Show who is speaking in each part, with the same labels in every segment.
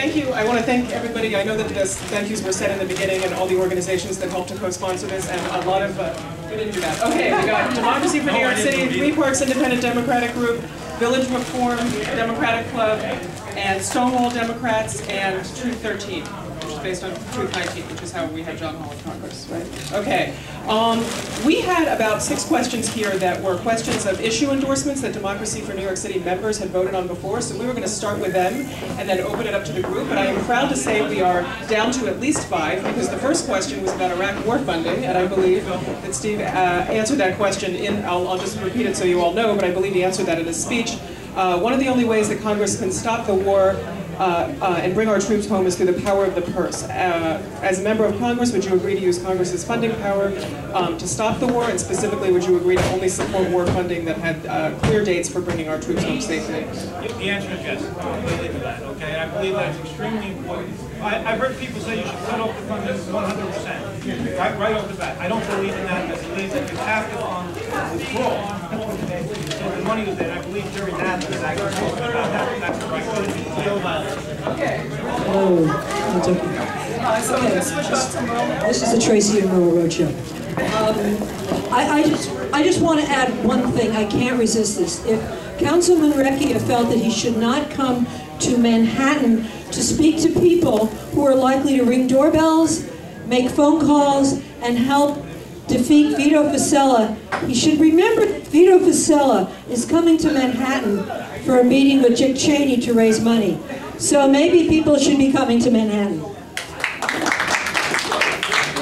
Speaker 1: thank you. I want to thank everybody. I know that the thank yous were said in the beginning, and all the organizations that helped to co-sponsor this, and a lot of, we didn't do that. Okay, we got Democracy for New York City, Three Parks Independent Democratic Group, Village Reform Democratic Club, and Stonewall Democrats, and Truth 13, which is based on Truth 19, which is how we have John Hall in Congress, right? Okay. We had about 6 questions here that were questions of issue endorsements that Democracy for New York City members had voted on before, so we were going to start with them and then open it up to the group. But I am proud to say we are down to at least 5, because the first question was about Iraq war funding, and I believe that Steve answered that question in, I'll just repeat it so you all know, but I believe he answered that in his speech. One of the only ways that Congress can stop the war and bring our troops home is through the power of the purse. As a member of Congress, would you agree to use Congress's funding power to stop the war, and specifically would you agree to only support war funding that had clear dates for bringing our troops home safely?
Speaker 2: The answer is yes. I believe in that, okay? I believe that's extremely important. I've heard people say you should cut off the funding 100%, right off the bat. I don't believe in that. I believe that you have to withdraw. So the money was there. I believe Jerry Nadler is actually talking about that. That's the right way.
Speaker 1: Okay.
Speaker 3: Oh, it's okay.
Speaker 1: So I'm going to switch off to Merle.
Speaker 3: This is the Tracy and Merle Roadshow. I just want to add one thing. I can't resist this. If Councilman Recchia felt that he should not come to Manhattan to speak to people who are likely to ring doorbells, make phone calls, and help defeat Vito Fossella, he should remember that Vito Fossella is coming to Manhattan for a meeting with Dick Cheney to raise money. So maybe people should be coming to Manhattan.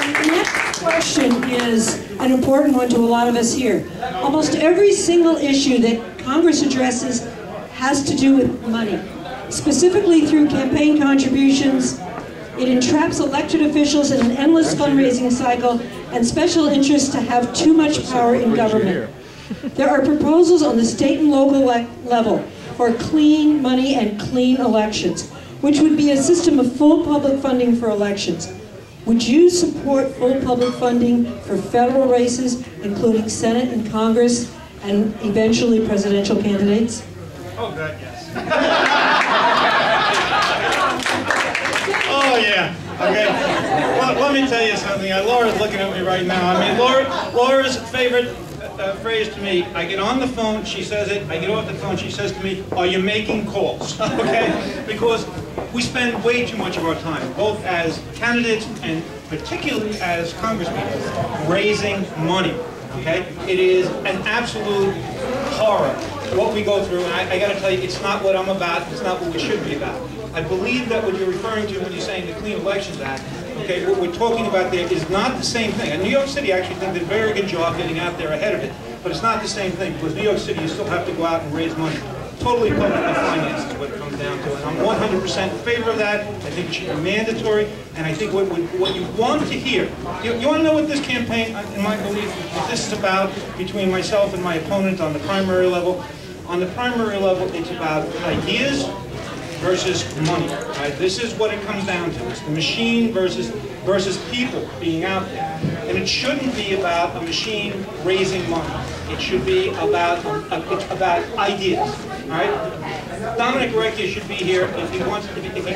Speaker 3: The next question is an important one to a lot of us here. Almost every single issue that Congress addresses has to do with money. Specifically through campaign contributions, it entraps elected officials in an endless fundraising cycle and special interests to have too much power in government. There are proposals on the state and local level for clean money and clean elections, which would be a system of full public funding for elections. Would you support full public funding for federal races, including Senate and Congress, and eventually presidential candidates?
Speaker 2: Oh, God, yes. Oh, yeah. Okay. Well, let me tell you something. Laura's looking at me right now. I mean, Laura's favorite phrase to me, I get on the phone, she says it, I get off the phone, she says to me, are you making calls? Okay? Because we spend way too much of our time, both as candidates and particularly as congressmen, raising money. Okay? It is an absolute horror what we go through, and I got to tell you, it's not what I'm about, it's not what we should be about. I believe that what you're referring to when you're saying the Clean Elections Act, okay, what we're talking about there is not the same thing. And New York City actually did a very good job getting out there ahead of it, but it's not the same thing, because New York City, you still have to go out and raise money. Totally publicly financed is what it comes down to, and I'm 100% in favor of that. I think it should be mandatory, and I think what you want to hear, you want to know what this campaign, in my belief, what this is about between myself and my opponent on the primary level. On the primary level, it's about ideas versus money. Right? This is what it comes down to. It's the machine versus people being out there. And it shouldn't be about a machine raising money. It should be about ideas. All right? Dominic Recchia should be here if he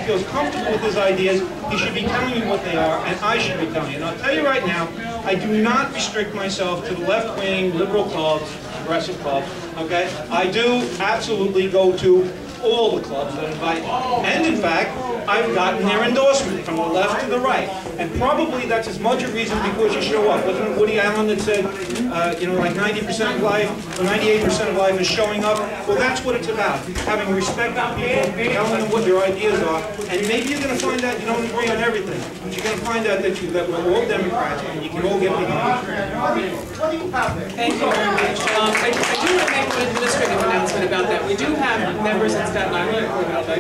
Speaker 2: feels comfortable with his ideas. He should be telling me what they are, and I should be telling you. And I'll tell you right now, I do not restrict myself to the left-wing liberal clubs, progressive clubs. Okay? I do absolutely go to all the clubs that invite me. And in fact, I've gotten their endorsement from the left to the right. And probably that's as much a reason because you show up. Wasn't it Woody Allen that said, you know, like 90% of life, or 98% of life is showing up? Well, that's what it's about. Having respect for people, telling them what your ideas are. And maybe you're going to find out you don't agree on everything. But you're going to find out that we're all Democrats and you can all get behind.
Speaker 1: Thank you very much. I do want to make an administrative announcement about that. We do have members in Staten Island,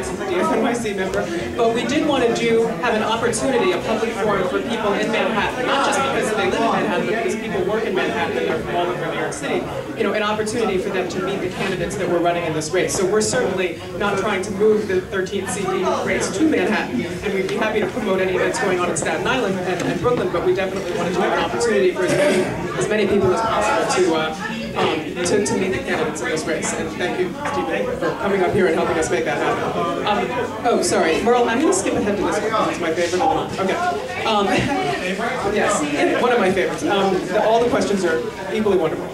Speaker 1: since the NYC member, but we did want to have an opportunity, a public forum for people in Manhattan, not just because they live in Manhattan, but because people work in Manhattan and they're from all over New York City, you know, an opportunity for them to meet the candidates that we're running in this race. So we're certainly not trying to move the 13th CD race to Manhattan, and we'd be happy to promote any events going on in Staten Island and Brooklyn, but we definitely wanted to have an opportunity for as many people as possible to to meet the candidates in this race. And thank you, Stephen, for coming up here and helping us make that happen. Oh, sorry, Merle, I'm going to skip ahead to this one. It's my favorite. Okay. Yes, one of my favorites. All the questions are equally wonderful.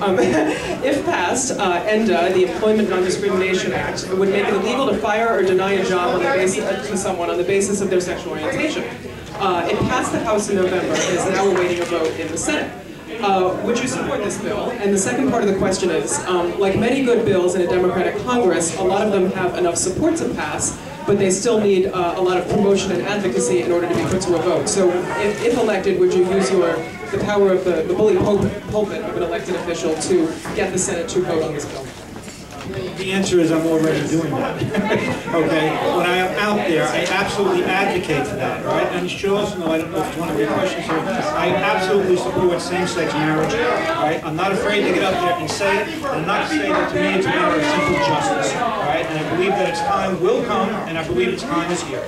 Speaker 1: If passed, ENDA, the Employment Non-Discrimination Act, would make it illegal to fire or deny a job on the basis to someone on the basis of their sexual orientation. It passed the House in November and is now awaiting a vote in the Senate. Would you support this bill? And the second part of the question is, like many good bills in a Democratic Congress, a lot of them have enough support to pass, but they still need a lot of promotion and advocacy in order to be put to a vote. So if elected, would you use the power of the bully pulpit of an elected official to get the Senate to vote on this bill?
Speaker 2: The answer is I'm already doing that. Okay? When I am out there, I absolutely advocate for that, right? And you should also know, I don't know if it's one of your questions here, I absolutely support same-sex marriage, right? I'm not afraid to get up there and say it, and I'm not saying that to me it's a matter of simple justice, right? And I believe that its time will come, and I believe its time is here.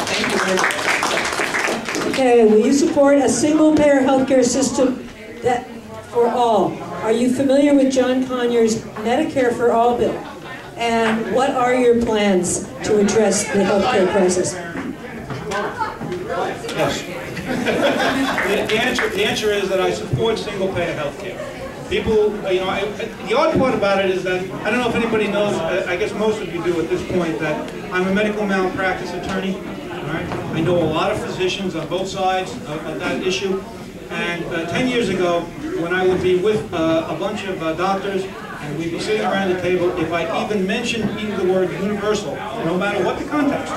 Speaker 1: Thank you very much.
Speaker 3: Okay, will you support a single-payer healthcare system that for all? Are you familiar with John Conyers' Medicare for All bill? And what are your plans to address the healthcare crisis?
Speaker 2: Yes. The answer is that I support single-payer healthcare. People, the odd part about it is that, I don't know if anybody knows, I guess most of you do at this point, that I'm a medical malpractice attorney. Right? I know a lot of physicians on both sides of that issue. And 10 years ago, when I would be with a bunch of doctors, and we'd be sitting around the table, if I even mentioned the word universal, no matter what the context,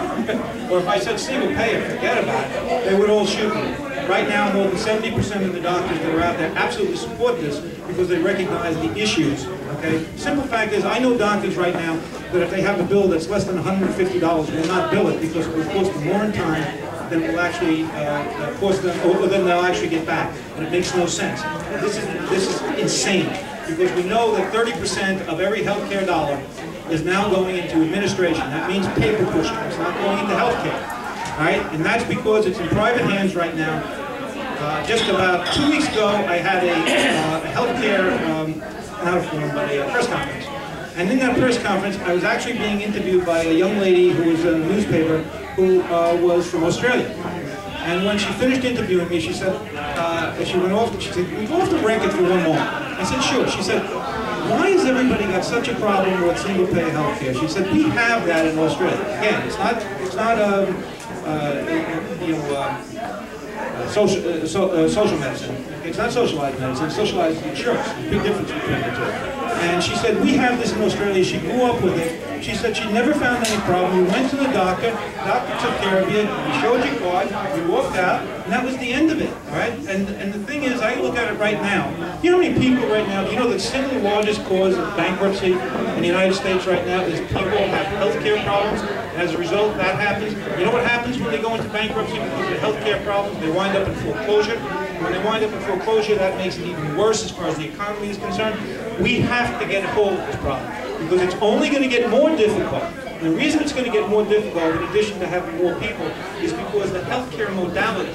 Speaker 2: or if I said single payer, forget about it, they would all shoot me. Right now, more than 70% of the doctors that are out there absolutely support this because they recognize the issues. Okay? Simple fact is, I know doctors right now that if they have a bill that's less than $150, will not bill it because it will cost them more in time than it will actually cost them, or then they'll actually get back. And it makes no sense. This is insane because we know that 30% of every healthcare dollar is now going into administration. That means paper pushing. It's not going into healthcare. Right? And that's because it's in private hands right now. Just about 2 weeks ago, I had a healthcare, not a forum, but a press conference. And in that press conference, I was actually being interviewed by a young lady who was in a newspaper who was from Australia. And when she finished interviewing me, she said, she went off, she said, "We go off the record for one moment." I said, "Sure." She said, "Why has everybody got such a problem with single-payer healthcare?" She said, "We have that in Australia. Again, it's not social medicine. It's not socialized medicine. It's socialized insurance. There's a big difference between the two." And she said, "We have this in Australia." She grew up with it. She said she never found any problem. You went to the doctor took care of you, you showed your card, you walked out, and that was the end of it, right? And the thing is, I look at it right now. You know how many people right now, you know the single largest cause of bankruptcy in the United States right now is people have healthcare problems. And as a result, that happens. You know what happens when they go into bankruptcy because of healthcare problems? They wind up in foreclosure. When they wind up in foreclosure, that makes it even worse as far as the economy is concerned. We have to get a hold of this problem because it's only going to get more difficult. And the reason it's going to get more difficult, in addition to having more people, is because the healthcare modality